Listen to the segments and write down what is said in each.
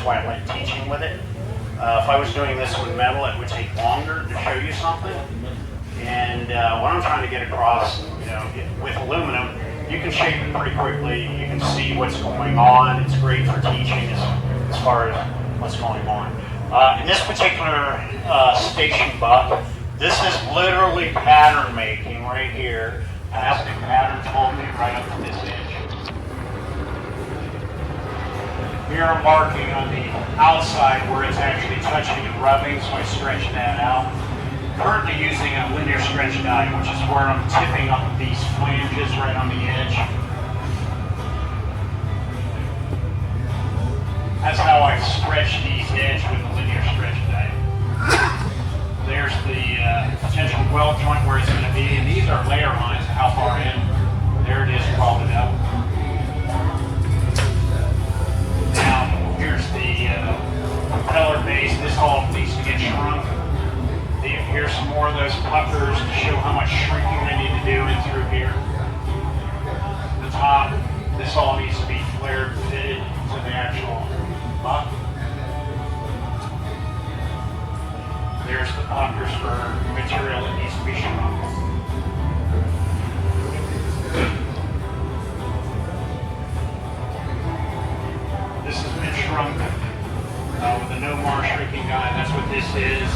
why I like teaching with it. If I was doing this with metal, it would take longer to show you something. And what I'm trying to get across, with aluminum, you can shape it pretty quickly. You can see what's going on. It's great for teaching as far as what's going on. In this particular station buck, this is literally pattern making right here. I have the pattern folded right up to this edge. Here I'm marking on the outside where it's actually touching and rubbing, so I stretch that out. Currently using a linear stretch die, which is where I'm tipping up these flanges right on the edge. That's how I stretch these edges with a linear stretch die. There's the potential weld joint where it's going to be, and these are layer lines, how far in. There it is, welded up. Now, here's the propeller base. This all needs to get shrunk. Here's some more of those puckers to show how much shrinking they need to do in through here. The top, this all needs to be flared, fitted to the actual buck. There's the puckers for material that needs to be shrunk. This has been shrunk with a no-mar shrinking guide. That's what this is.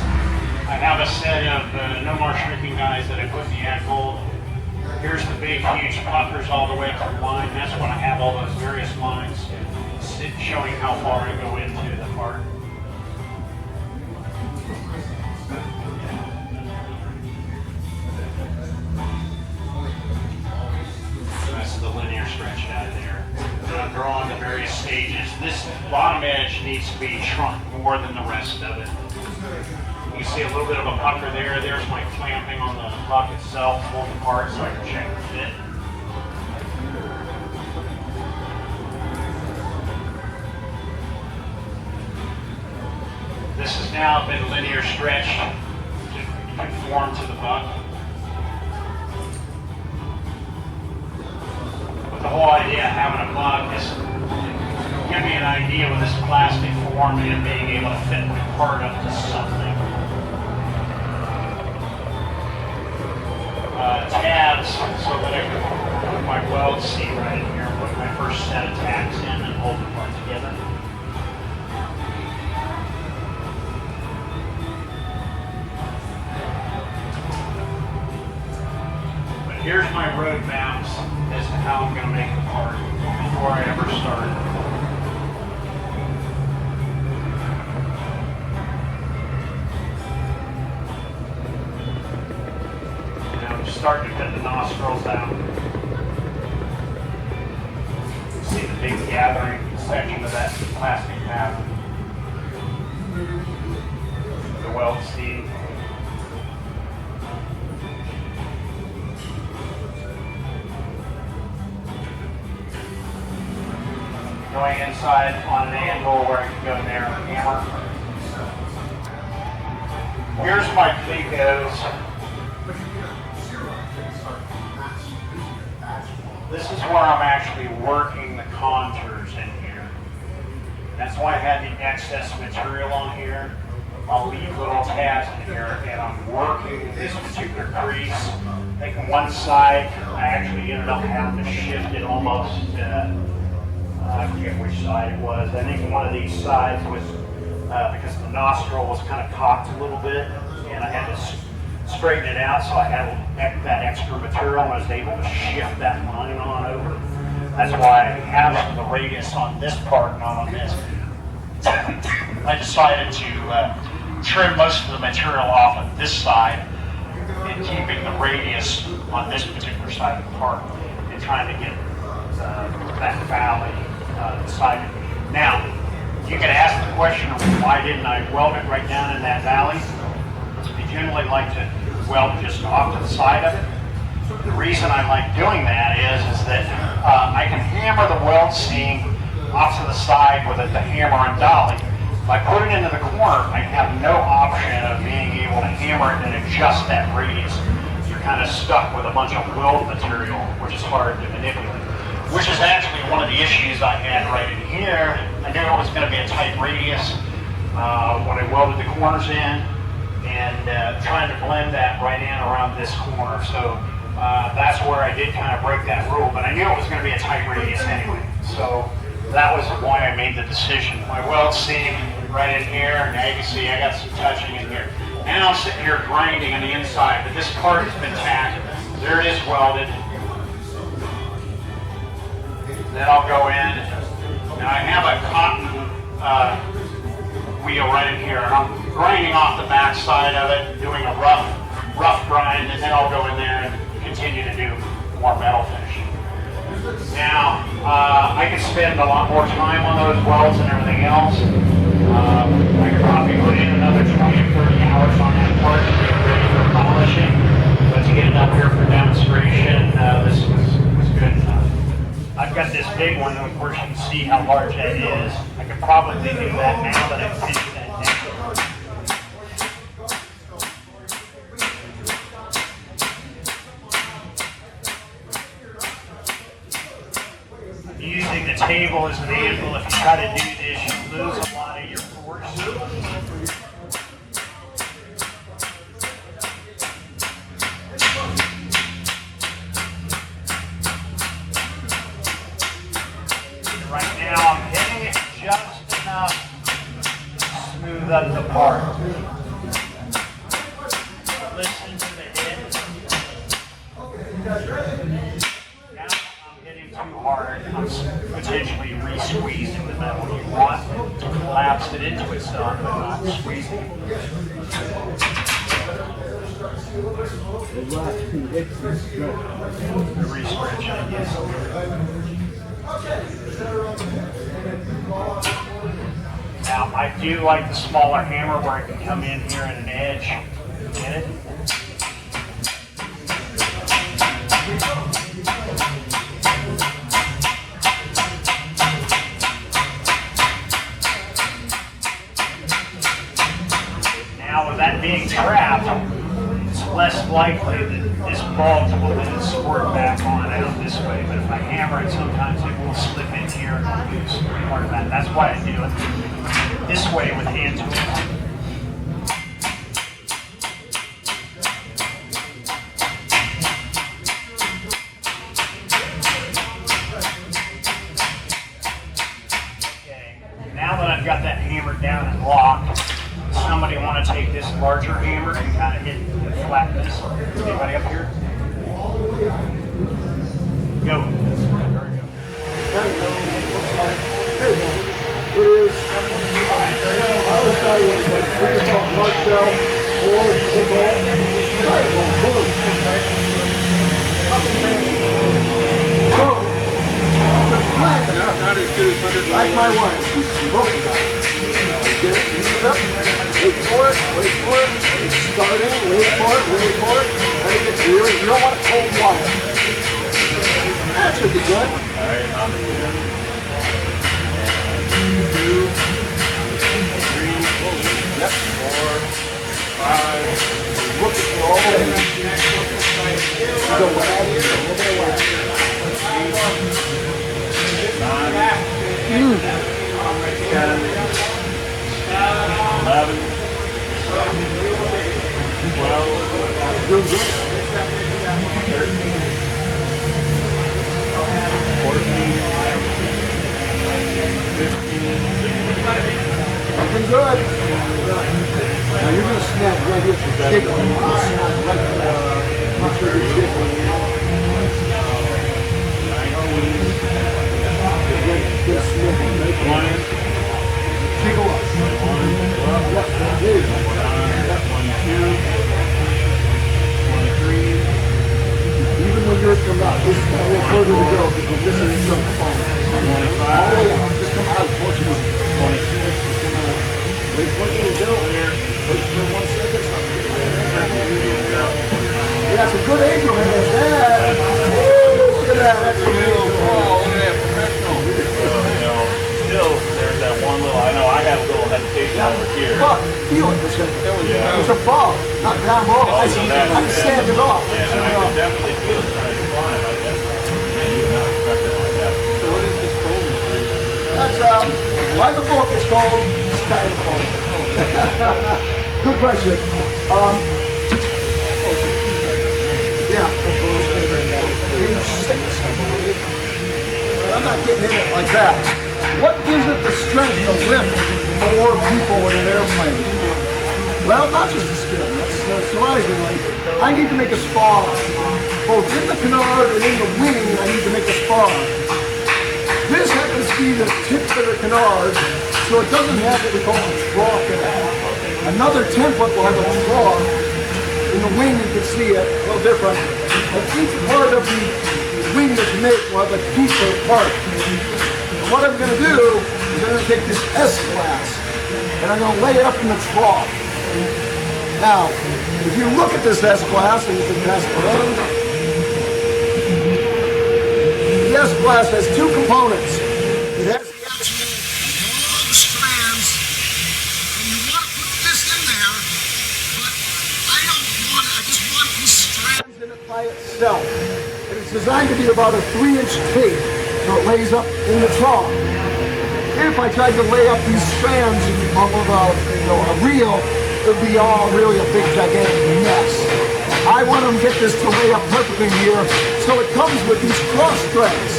I have a set of no-mar shrinking guys that I put in the angle. Here's the big, huge puckers all the way up to the line. That's when I have all those various lines showing how far I go into the part. That's the linear stretch out there. And I'm drawing the various stages. This bottom edge needs to be shrunk more than the rest of it. You see a little bit of a pucker there. There's my clamping on the buck itself, pulling apart so I can check the fit. This has now been linear stretched to conform to the buck. But the whole idea of having a buck is to give me an idea with this plastic form and being able to fit my part up to something. Tabs so that I can put my weld seat right in here, put my first set of tacks in and hold the part together. But here's my roadmaps as to how I'm going to make the part before I ever start. Starting to cut the nostrils out. See the big gathering section of that plastic pattern. The weld seat. Going inside on an anvil where I can go there and hammer. Here's my Plicos. This is where I'm actually working the contours in here. That's why I had the excess material on here. I'll leave little tabs in here and I'm working this particular crease. I think on one side, I actually ended up having to shift it almost, I forget which side it was. I think one of these sides was, because the nostril was kind of cocked a little bit and I had to straighten it out, so I had that extra material and I was able to shift that line on over. That's why I have the radius on this part, not on this. I decided to trim most of the material off of this side and keeping the radius on this particular side of the part and trying to get that valley decided. Now, you could ask the question of why didn't I weld it right down in that valley? I generally like to weld just off to the side of it. The reason I like doing that is that I can hammer the weld seam off to the side with the hammer and dolly. If I put it into the corner, I have no option of being able to hammer it and adjust that radius. You're kind of stuck with a bunch of weld material, which is hard to manipulate. which is actually one of the issues I had right in here. I knew it was going to be a tight radius when I welded the corners in, and trying to blend that right in around this corner. So that's where I did kind of break that rule, but I knew it was going to be a tight radius anyway. So that was why I made the decision. My weld seam right in here, and now you can see I got some touching in here. Now I'm sitting here grinding on the inside, but this part has been tacked. There it is welded. Then I'll go in. Now I have a cotton wheel right in here, and I'm grinding off the back side of it, doing a rough grind, and then I'll go in there and continue to do more metal finishing. Now, I could spend a lot more time on those welds and everything else. I could probably put in another 20 or 30 hours on that part to get ready for polishing, but to get it up here for demonstration, this was good enough. I've got this big one, and of course you can see how large that is. I could probably do that now, but I finished that down. Using the table as an anvil. If you try to do this, you lose a lot of your force. Right now I'm hitting it just enough to smooth up the part. Listen to the hit. Now I'm hitting too hard. I'm potentially re-squeezing the metal. You want to collapse it into itself, but not squeezing it. The re-stretch, I guess. Now, I do like the smaller hammer where I can come in here at an edge and get it. Now, with that being trapped, it's less likely that this bulge will then squirt back on out this way. But if I hammer it, sometimes it will slip in here and I'll lose part of that. That's why I do it this way with hand tools. I've got that hammered down and locked. Somebody want to take this larger hammer and kind of hit and flatten this? Anybody up here? Go. There we go. It is. I will tell you what we call Marcel or not as good as like my wife. Get it, up, wait for it, start it, wait for it, make it clear. You don't want it cold water. That should be good. Alright, I'm here. 2, 3, yep, 4, 5. Look at the roll. Go wag here, look at the wag. 9, 10, 11, 12, 13, 14, 15. Looking good. Now you're going to snap right here for that. Snap right there. Not sure you're jiggling. 19. Jiggle up. 23. Even when yours come out, this is a little further to go because this is some fun. 25. Just come out, 14. 26. Wait for you to go there. Wait for 1 second. Yeah, some good angle in there. Look at that. That's a real ball. Look at that professional. Still, there's that one little, I know I have a little hesitation over here. Fuck, feel it. It's a ball, not down ball. I can stand it off. Yeah, I can definitely feel it trying to climb. I guess. Yeah, you can not expect it like that. why the book is called Styrofoam. Good question. Yeah. Page 6. I'm not getting in it like that. What gives it the strength to lift more people in an airplane? Well, not just the skin. Surprisingly, I need to make a spar. Both in the canard and in the wing, I need to make a spar. This happens to be the tip of the canard, so it doesn't have what we call a trough in it. Another template will have a trough. In the wing, you can see it, a little different. But each part of the wing that you make will have a deeper part. And what I'm going to do is I'm going to take this S-glass, and I'm going to lay it up in the trough. Now, if you look at this S-glass, and you can pass it around, the S-glass has two components. It has the actual long strands, and you want to put this in there, but I don't want it. I just want these strands in it by itself. And it's designed to be about a 3-inch tape, so it lays up in the trough. If I tried to lay up these strands off of a reel, it would be all really a big gigantic mess. I want to get this to lay up perfectly here, so it comes with these cross threads.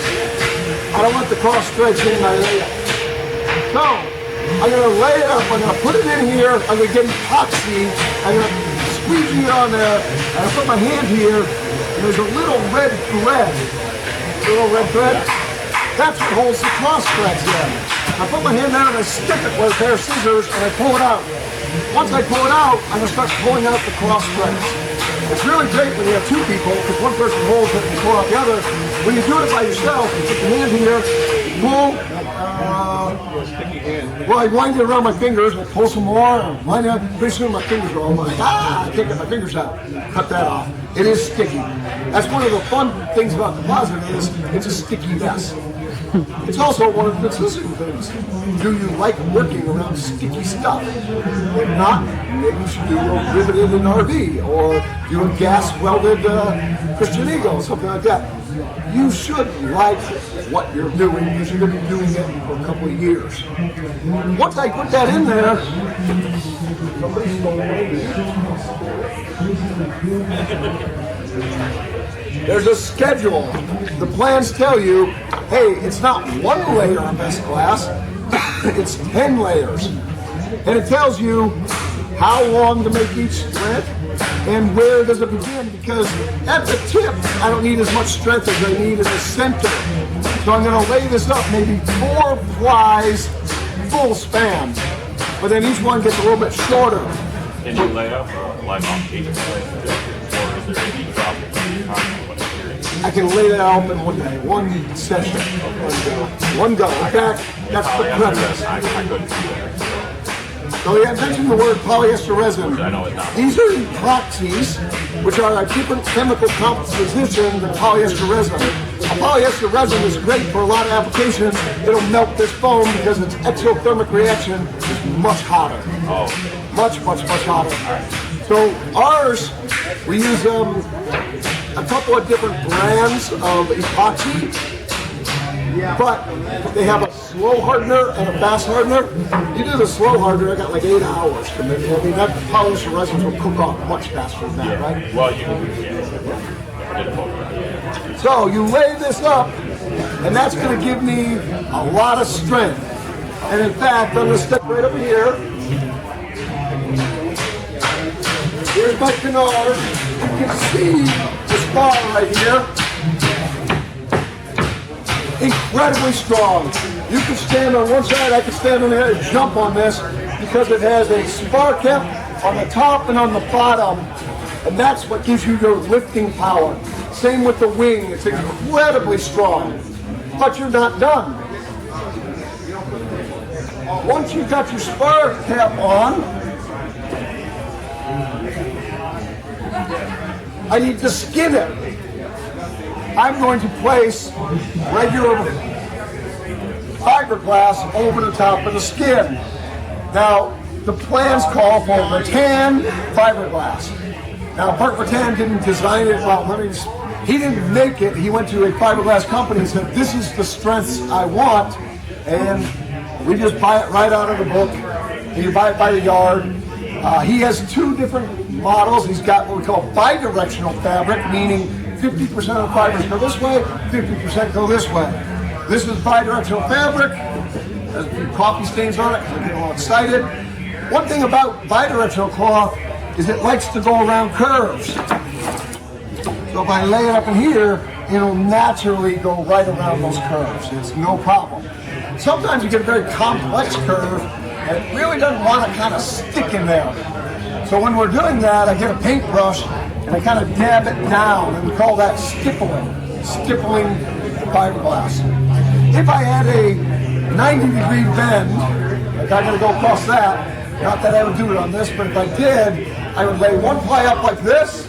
I don't want the cross threads in my layup. So, I'm going to lay it up, I'm going to put it in here, I'm going to get epoxy, I'm going to squeeze it on there, and I put my hand here, and there's a little red thread. That's what holds the cross threads in. I put my hand down and I stick it with a pair of scissors and I pull it out. Once I pull it out, I'm going to start pulling out the cross threads. It's really great when you have two people because one person holds it and you pull out the other. When you do it by yourself, you put your hand here, pull, well, I wind it around my fingers, I pull some more, and wind it up. Pretty soon my fingers are all like, I can't get my fingers out. Cut that off. It is sticky. That's one of the fun things about composite is it's a sticky mess. It's also one of the consistent things. Do you like working around sticky stuff? If not, maybe you should do a riveted in RV or do a gas welded Christian Eagle, something like that. You should like what you're doing because you're going to be doing it for a couple of years. Once I put that in there, there's a schedule. The plans tell you, hey, it's not one layer of S-glass, it's 10 layers. And it tells you how long to make each thread and where does it begin, because at the tip, I don't need as much strength as I need in the center. So I'm going to lay this up, maybe 4 plies, full span. But then each one gets a little bit shorter. Can you lay up like on each plate, or is there any drop? I can lay that out in one session. One go. In fact, that's the premise. I couldn't do that. So yeah, I mentioned the word polyester resin. I know it's not. These are epoxies, which are a different chemical composition than polyester resin. A polyester resin is great for a lot of applications. It'll melt this foam because its exothermic reaction is much hotter. Oh. Much hotter. So ours, we use a couple of different brands of epoxy, but they have a slow hardener and a fast hardener. You do the slow hardener, I got like 8 hours to make it. I mean, that polyester resins will cook off much faster than that, right? Well, you can So you lay this up, and that's going to give me a lot of strength. And in fact, I'm going to step right over here. Here's my canard. You can see the spar right here. Incredibly strong. You can stand on one side, I can stand on the other and jump on this because it has a spar cap on the top and on the bottom. And that's what gives you your lifting power. Same with the wing, it's incredibly strong. But you're not done. Once you've got your spar cap on, I need to skin it. I'm going to place regular fiberglass over the top of the skin. Now, the plans call for rattan fiberglass. Now, Park Rattan didn't design it. Well, he didn't make it. He went to a fiberglass company and said, this is the strengths I want. And We just buy it right out of the book. And you buy it by the yard. He has two different models. He's got what we call bidirectional fabric, meaning 50% of the fibers go this way, 50% go this way. This is bidirectional fabric. There's a few coffee stains on it because I get all excited. One thing about bidirectional cloth is it likes to go around curves. So if I lay it up in here, it'll naturally go right around those curves. It's no problem. Sometimes you get a very complex curve and it really doesn't want to kind of stick in there. So when we're doing that, I get a paintbrush and I kind of dab it down, and we call that stippling the fiberglass. If I had a 90-degree bend, like I'm going to go across that, not that I would do it on this, but if I did, I would lay one ply up like this,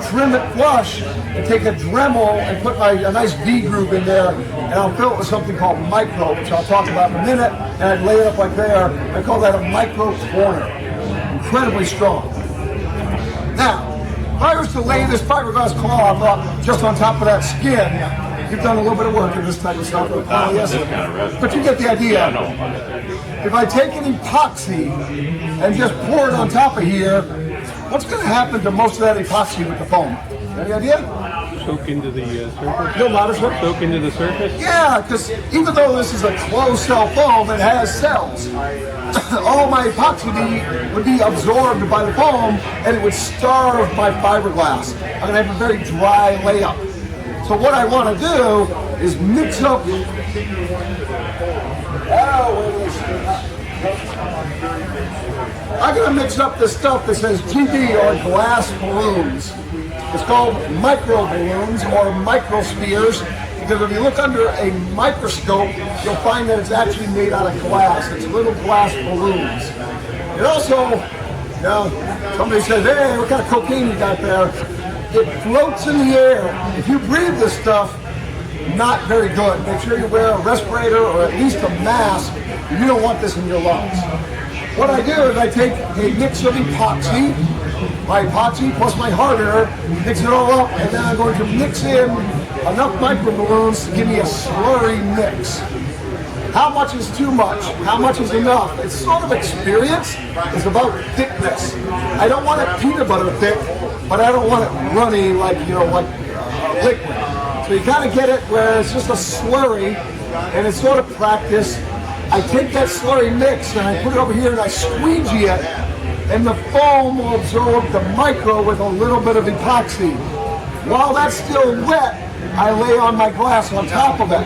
trim it flush, and take a Dremel and put a nice V groove in there, and I'll fill it with something called micro, which I'll talk about in a minute, and I'd lay it up like there. I call that a micro corner. Incredibly strong. Now, if I was to lay this fiberglass cloth up just on top of that skin, you've done a little bit of work in this type of stuff with polyester, but you get the idea. If I take an epoxy and just pour it on top of here, what's going to happen to most of that epoxy with the foam? Any idea? Soak into the surface? No, not as much. Soak into the surface? Yeah, because even though this is a closed cell foam, it has cells. All my epoxy would be absorbed by the foam, and it would starve my fiberglass. I'm going to have a very dry layup. So what I want to do is mix up. I'm going to mix up this stuff that says GB or glass balloons. It's called micro balloons or microspheres, because if you look under a microscope, you'll find that it's actually made out of glass. It's little glass balloons. It also, somebody says, hey, what kind of cocaine you got there? It floats in the air. If you breathe this stuff, not very good. Make sure you wear a respirator or at least a mask. You don't want this in your lungs. What I do is I take a mix of epoxy, my epoxy plus my hardener, mix it all up, and then I'm going to mix in enough micro balloons to give me a slurry mix. How much is too much? How much is enough? It's sort of experience. It's about thickness. I don't want it peanut butter thick, but I don't want it runny like liquid. So you kind of get it where it's just a slurry, and it's sort of practice. I take that slurry mix and I put it over here and I squeegee it, and the foam will absorb the micro with a little bit of epoxy. While that's still wet, I lay on my glass on top of it.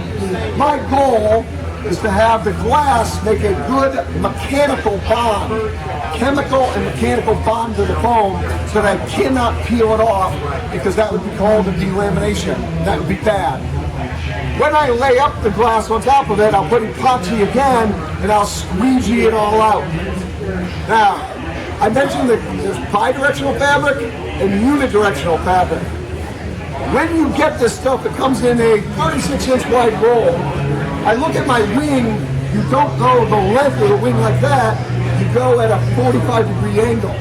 My goal is to have the glass make a good mechanical bond, chemical and mechanical bond to the foam, so that I cannot peel it off, because that would be called a delamination. That would be bad. When I lay up the glass on top of it, I'll put epoxy again and I'll squeegee it all out. Now, I mentioned that there's bidirectional fabric and unidirectional fabric. When you get this stuff, it comes in a 36-inch wide roll. I look at my wing, you don't go the length of the wing like that, you go at a 45-degree angle.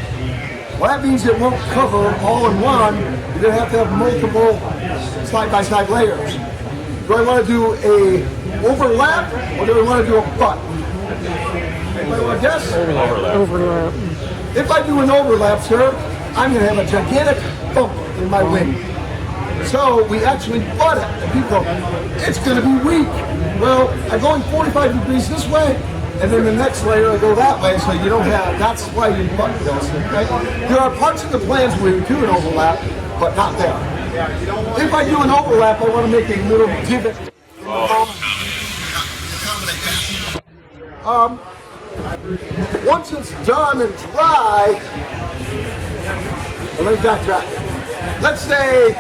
Well, that means it won't cover all in one. You're going to have multiple side-by-side layers. Do I want to do a overlap, or do I want to do a butt? Anybody want to guess? Overlap. If I do an overlap, sir, I'm going to have a gigantic bump in my wing. So we actually butt it, and people go, it's going to be weak. Well, I'm going 45 degrees this way, and then the next layer I go that way, so you don't have, that's why you butt this, okay? There are parts of the plans where you do an overlap, but not there. If I do an overlap, I want to make a little divot. Once it's done and dry, let me backtrack. Let's say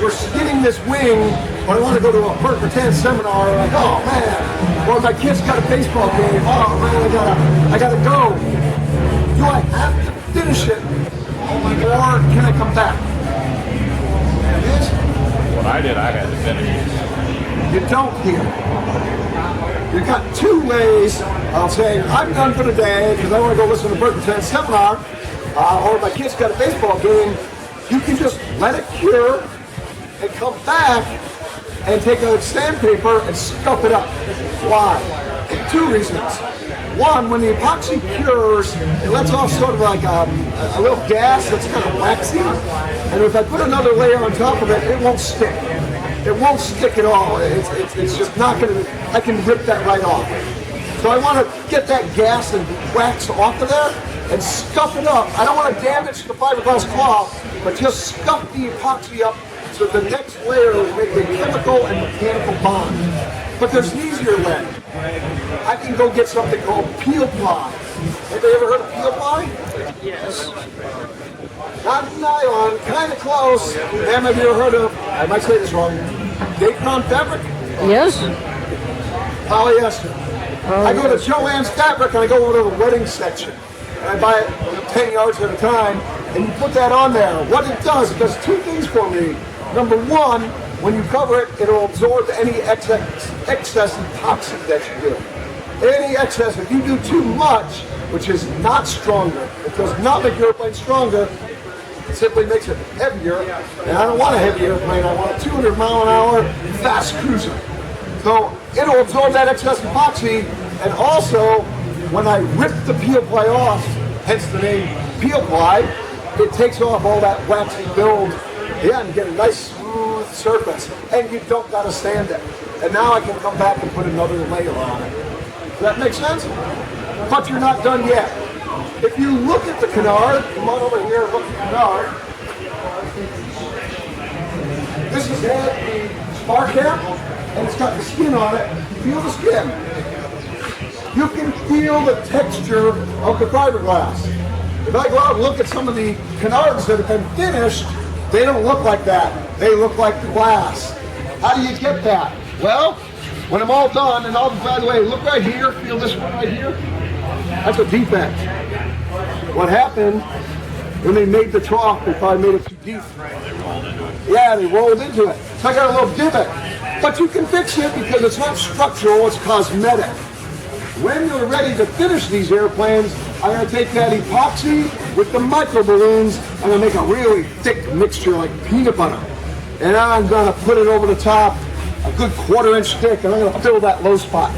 we're skinning this wing, or I want to go to a Bert Rattan seminar, like, oh man, or my kid's got a baseball game, oh man, I gotta go. Do I have to finish it, or can I come back? What I did, I had to finish it. You don't here. You've got two ways of saying, I'm done for the day because I want to go listen to Bert Rattan's seminar, or my kid's got a baseball game. You can just let it cure and come back and take a sandpaper and scuff it up. Why? Two reasons. One, when the epoxy cures, it lets off sort of like a little gas that's kind of waxy. And if I put another layer on top of it, it won't stick. It won't stick at all. It's just not going to, I can rip that right off. So I want to get that gas and wax off of there and scuff it up. I don't want to damage the fiberglass cloth, but just scuff the epoxy up so the next layer will make a chemical and mechanical bond. But there's an easier way. I can go get something called peel ply. Anybody ever heard of peel ply? Yes. Not nylon, kind of close. Ma'am, have you ever heard of, I might say this wrong, Daycon fabric? Yes? Polyester. I go to Joann's Fabric and I go over to the wedding section. And I buy it 10 yards at a time, and you put that on there. What it does two things for me. Number one, when you cover it, it'll absorb any excess epoxy that you do. Any excess, if you do too much, which is not stronger, it does not make your airplane stronger, it simply makes it heavier. And I don't want a heavy airplane, I want a 200 mile an hour fast cruiser. So it'll absorb that excess epoxy, and also when I rip the peel ply off, hence the name peel ply, it takes off all that waxy build, and you get a nice smooth surface, and you don't gotta sand it. And now I can come back and put another layer on it. Does that make sense? But you're not done yet. If you look at the canard, come on over here and look at the canard. This is the spar cap, and it's got the skin on it. Feel the skin. You can feel the texture of the fiberglass. If I go out and look at some of the canards that have been finished, they don't look like that. They look like glass. How do you get that? Well, when I'm all done, and by the way, look right here, feel this one right here? That's a defect. What happened when they made the trough, they probably made it too deep. Yeah, they rolled into it. So I got a little divot. But you can fix it because it's not structural, it's cosmetic. When you're ready to finish these airplanes, I'm going to take that epoxy with the micro balloons, I'm going to make a really thick mixture like peanut butter. And I'm going to put it over the top, a good 1/4 inch thick, and I'm going to fill that low spot.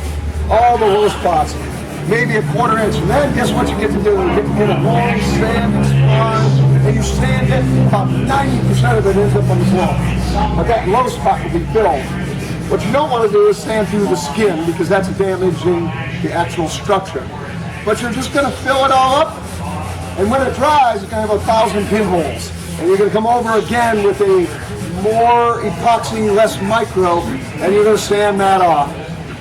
All the low spots, maybe a 1/4 inch. And then guess what you get to do? You get to get a long sanding sponge, and you sand it, about 90% of it ends up on the floor. But that low spot will be filled. What you don't want to do is sand through the skin because that's damaging the actual structure. But you're just going to fill it all up, and when it dries, you're going to have 1,000 pinholes. And you're going to come over again with a more epoxy, less micro, and you're going to sand that off.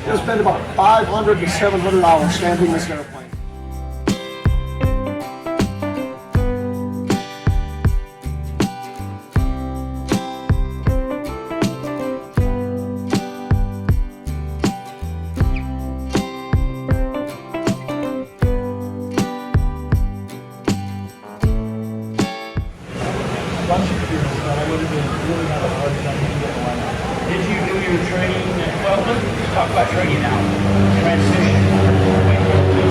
You're going to spend about $500 to $700 sanding this airplane. Did you do your training? Well, let's talk about training now. Transition.